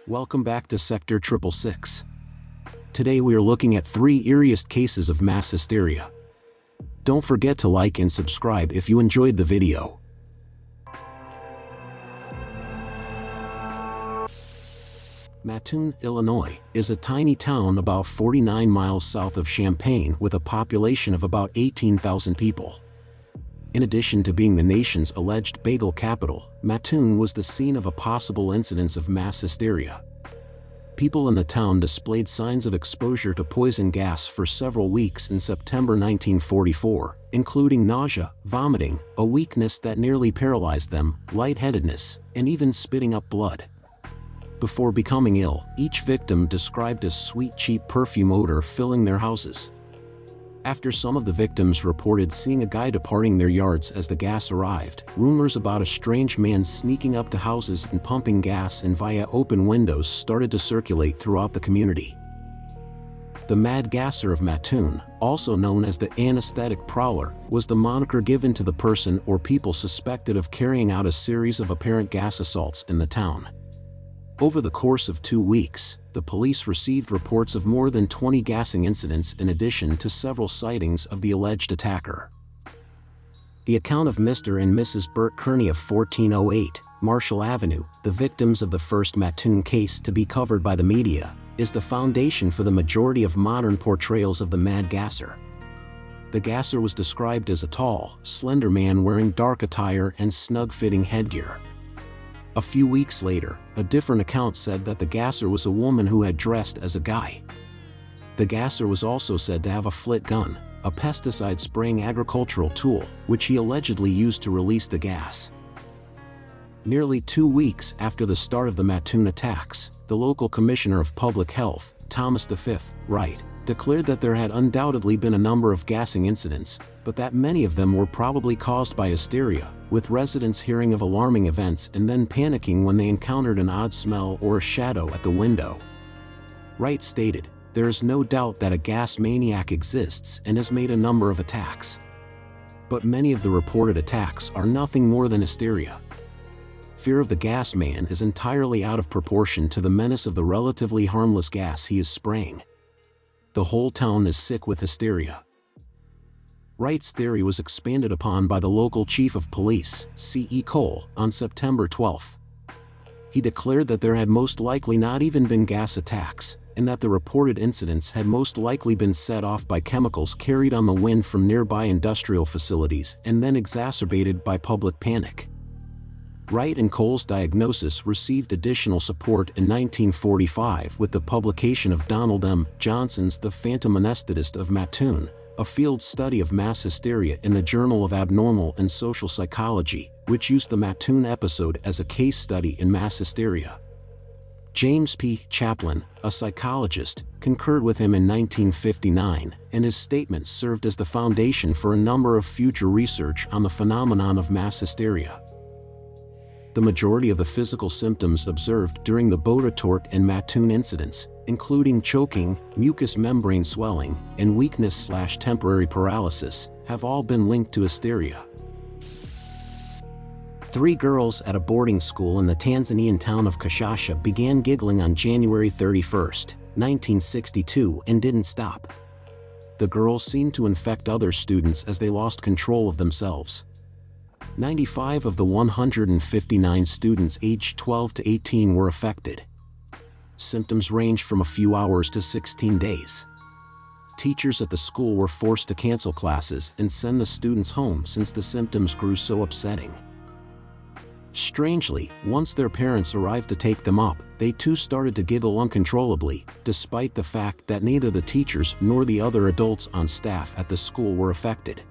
Welcome back to Sector 666. Today we are looking at 3 eeriest cases of mass hysteria. Don't forget to like and subscribe if you enjoyed the video. Mattoon, Illinois, is a tiny town about 49 miles south of Champaign with a population of about 18,000 people. In addition to being the nation's alleged bagel capital, Mattoon was the scene of a possible incidence of mass hysteria. People in the town displayed signs of exposure to poison gas for several weeks in September 1944, including nausea, vomiting, a weakness that nearly paralyzed them, lightheadedness, and even spitting up blood. Before becoming ill, each victim described a sweet, cheap perfume odor filling their houses. After some of the victims reported seeing a guy departing their yards as the gas arrived, rumors about a strange man sneaking up to houses and pumping gas in via open windows started to circulate throughout the community. The Mad Gasser of Mattoon, also known as the anesthetic prowler, was the moniker given to the person or people suspected of carrying out a series of apparent gas assaults in the town. Over the course of 2 weeks, the police received reports of more than 20 gassing incidents in addition to several sightings of the alleged attacker. The account of Mr. and Mrs. Burt Kearney of 1408 Marshall Avenue, the victims of the first Mattoon case to be covered by the media, is the foundation for the majority of modern portrayals of the Mad Gasser. The Gasser was described as a tall, slender man wearing dark attire and snug-fitting headgear. A few weeks later, a different account said that the Gasser was a woman who had dressed as a guy. The Gasser was also said to have a flit gun, a pesticide-spraying agricultural tool, which he allegedly used to release the gas. Nearly 2 weeks after the start of the Mattoon attacks, the local commissioner of public health, Thomas V. Wright, declared that there had undoubtedly been a number of gassing incidents, but that many of them were probably caused by hysteria, with residents hearing of alarming events and then panicking when they encountered an odd smell or a shadow at the window. Wright stated, "There is no doubt that a gas maniac exists and has made a number of attacks. But many of the reported attacks are nothing more than hysteria. Fear of the gas man is entirely out of proportion to the menace of the relatively harmless gas he is spraying. The whole town is sick with hysteria." Wright's theory was expanded upon by the local chief of police, C.E. Cole, on September 12. He declared that there had most likely not even been gas attacks, and that the reported incidents had most likely been set off by chemicals carried on the wind from nearby industrial facilities and then exacerbated by public panic. Wright and Cole's diagnosis received additional support in 1945 with the publication of Donald M. Johnson's The Phantom Anesthetist of Mattoon, a field study of mass hysteria in the Journal of Abnormal and Social Psychology, which used the Mattoon episode as a case study in mass hysteria. James P. Chaplin, a psychologist, concurred with him in 1959, and his statements served as the foundation for a number of future research on the phenomenon of mass hysteria. The majority of the physical symptoms observed during the Bois de Tort and Mattoon incidents, including choking, mucous membrane swelling, and weakness/temporary paralysis, have all been linked to hysteria. 3 girls at a boarding school in the Tanzanian town of Kashasha began giggling on January 31, 1962 and didn't stop. The girls seemed to infect other students as they lost control of themselves. 95 of the 159 students aged 12 to 18 were affected. Symptoms ranged from a few hours to 16 days. Teachers at the school were forced to cancel classes and send the students home since the symptoms grew so upsetting. Strangely, once their parents arrived to take them up, they too started to giggle uncontrollably, despite the fact that neither the teachers nor the other adults on staff at the school were affected.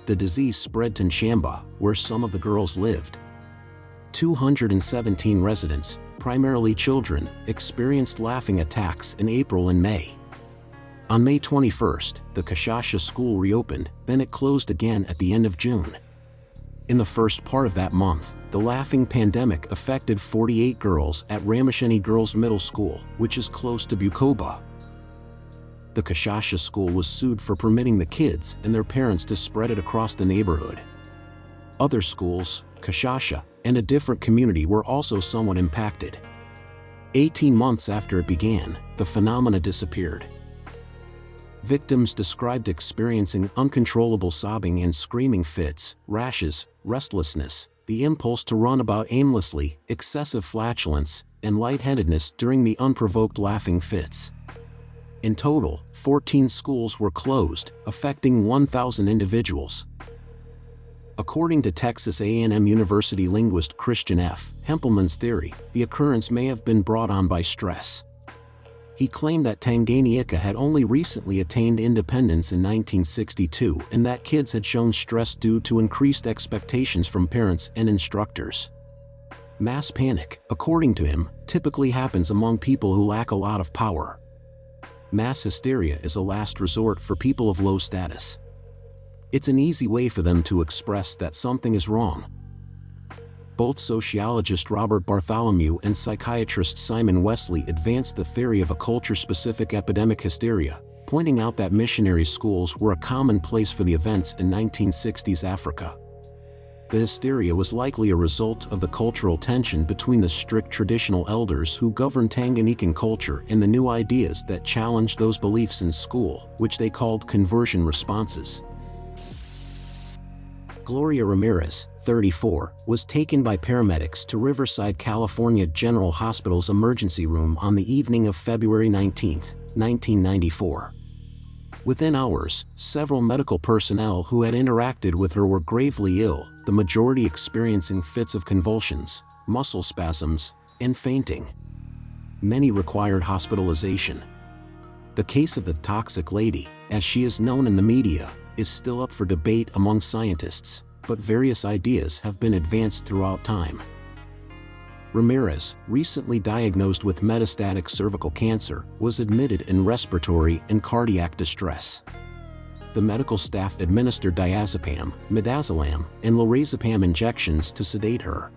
The disease spread to Nshamba, where some of the girls lived. 217 residents, primarily children, experienced laughing attacks in April and May. On May 21, the Kashasha school reopened, then it closed again at the end of June. In the first part of that month, the laughing pandemic affected 48 girls at Ramasheni Girls Middle School, which is close to Bukoba. The Kashasha school was sued for permitting the kids and their parents to spread it across the neighborhood. Other schools, Kashasha, and a different community were also somewhat impacted. 18 months after it began, the phenomena disappeared. Victims described experiencing uncontrollable sobbing and screaming fits, rashes, restlessness, the impulse to run about aimlessly, excessive flatulence, and lightheadedness during the unprovoked laughing fits. In total, 14 schools were closed, affecting 1,000 individuals. According to Texas A&M University linguist Christian F. Hempelman's theory, the occurrence may have been brought on by stress. He claimed that Tanganyika had only recently attained independence in 1962 and that kids had shown stress due to increased expectations from parents and instructors. Mass panic, according to him, typically happens among people who lack a lot of power. Mass hysteria is a last resort for people of low status. It's an easy way for them to express that something is wrong. Both sociologist Robert Bartholomew and psychiatrist Simon Wesley advanced the theory of a culture-specific epidemic hysteria, pointing out that missionary schools were a common place for the events in 1960s Africa. The hysteria was likely a result of the cultural tension between the strict traditional elders who governed Tanganyikan culture and the new ideas that challenged those beliefs in school, which they called conversion responses. Gloria Ramirez, 34, was taken by paramedics to Riverside, California General Hospital's emergency room on the evening of February 19, 1994. Within hours, several medical personnel who had interacted with her were gravely ill, the majority experiencing fits of convulsions, muscle spasms, and fainting. Many required hospitalization. The case of the toxic lady, as she is known in the media, is still up for debate among scientists, but various ideas have been advanced throughout time. Ramirez, recently diagnosed with metastatic cervical cancer, was admitted in respiratory and cardiac distress. The medical staff administered diazepam, midazolam, and lorazepam injections to sedate her.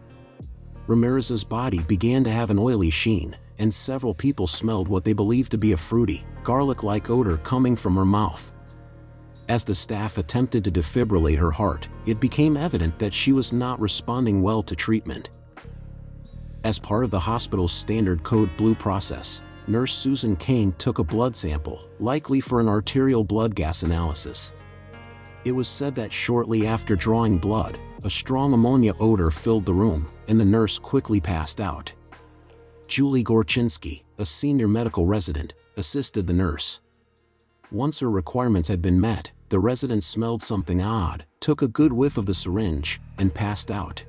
Ramirez's body began to have an oily sheen, and several people smelled what they believed to be a fruity, garlic-like odor coming from her mouth. As the staff attempted to defibrillate her heart, it became evident that she was not responding well to treatment. As part of the hospital's standard code blue process, Nurse Susan Kane took a blood sample, likely for an arterial blood gas analysis. It was said that shortly after drawing blood, a strong ammonia odor filled the room, and the nurse quickly passed out. Julie Gorczynski, a senior medical resident, assisted the nurse. Once her requirements had been met, the resident smelled something odd, took a good whiff of the syringe, and passed out.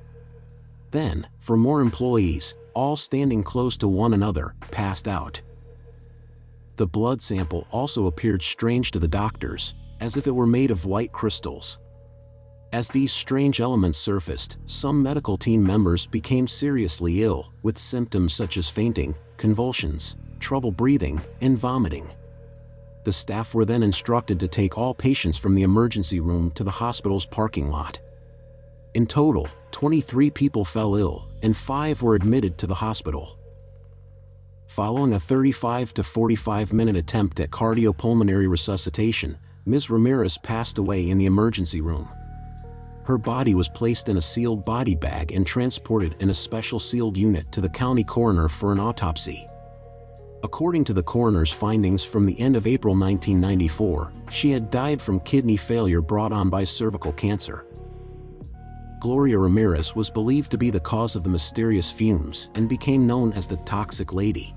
Then, 4 more employees, all standing close to one another, passed out. The blood sample also appeared strange to the doctors, as if it were made of white crystals. As these strange elements surfaced, some medical team members became seriously ill, with symptoms such as fainting, convulsions, trouble breathing, and vomiting. The staff were then instructed to take all patients from the emergency room to the hospital's parking lot. In total, 23 people fell ill, and 5 were admitted to the hospital. Following a 35 to 45-minute attempt at cardiopulmonary resuscitation, Ms. Ramirez passed away in the emergency room. Her body was placed in a sealed body bag and transported in a special sealed unit to the county coroner for an autopsy. According to the coroner's findings from the end of April 1994, she had died from kidney failure brought on by cervical cancer. Gloria Ramirez was believed to be the cause of the mysterious fumes and became known as the Toxic Lady.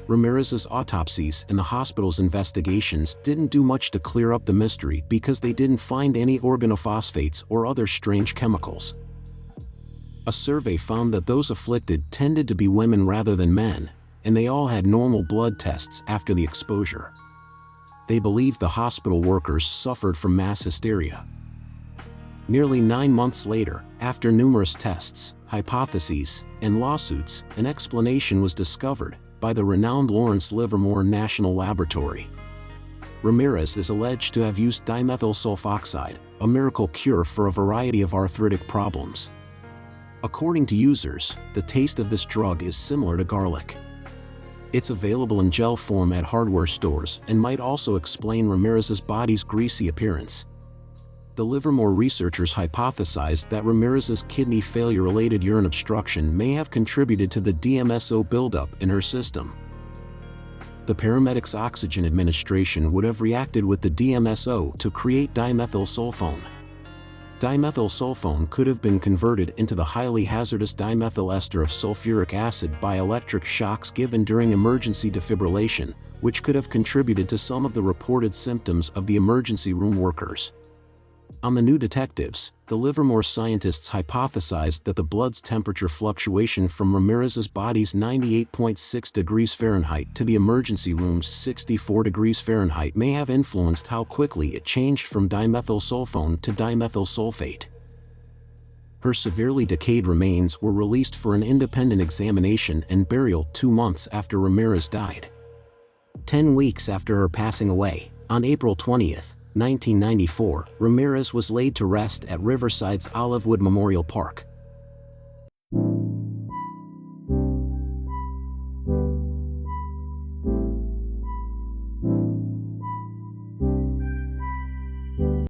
Ramirez's autopsies and the hospital's investigations didn't do much to clear up the mystery because they didn't find any organophosphates or other strange chemicals. A survey found that those afflicted tended to be women rather than men, and they all had normal blood tests after the exposure. They believed the hospital workers suffered from mass hysteria. Nearly 9 months later, after numerous tests, hypotheses, and lawsuits, an explanation was discovered by the renowned Lawrence Livermore National Laboratory. Ramirez is alleged to have used dimethyl sulfoxide, a miracle cure for a variety of arthritic problems. According to users, the taste of this drug is similar to garlic. It's available in gel form at hardware stores and might also explain Ramirez's body's greasy appearance. The Livermore researchers hypothesized that Ramirez's kidney failure-related urine obstruction may have contributed to the DMSO buildup in her system. The paramedics' oxygen administration would have reacted with the DMSO to create dimethylsulfone. Dimethylsulfone could have been converted into the highly hazardous dimethyl ester of sulfuric acid by electric shocks given during emergency defibrillation, which could have contributed to some of the reported symptoms of the emergency room workers. On the New Detectives, the Livermore scientists hypothesized that the blood's temperature fluctuation from Ramirez's body's 98.6 degrees Fahrenheit to the emergency room's 64 degrees Fahrenheit may have influenced how quickly it changed from dimethylsulfone to dimethyl sulfate. Her severely decayed remains were released for an independent examination and burial 2 months after Ramirez died. 10 weeks after her passing away, on April 20th, 1994, Ramirez was laid to rest at Riverside's Olivewood Memorial Park.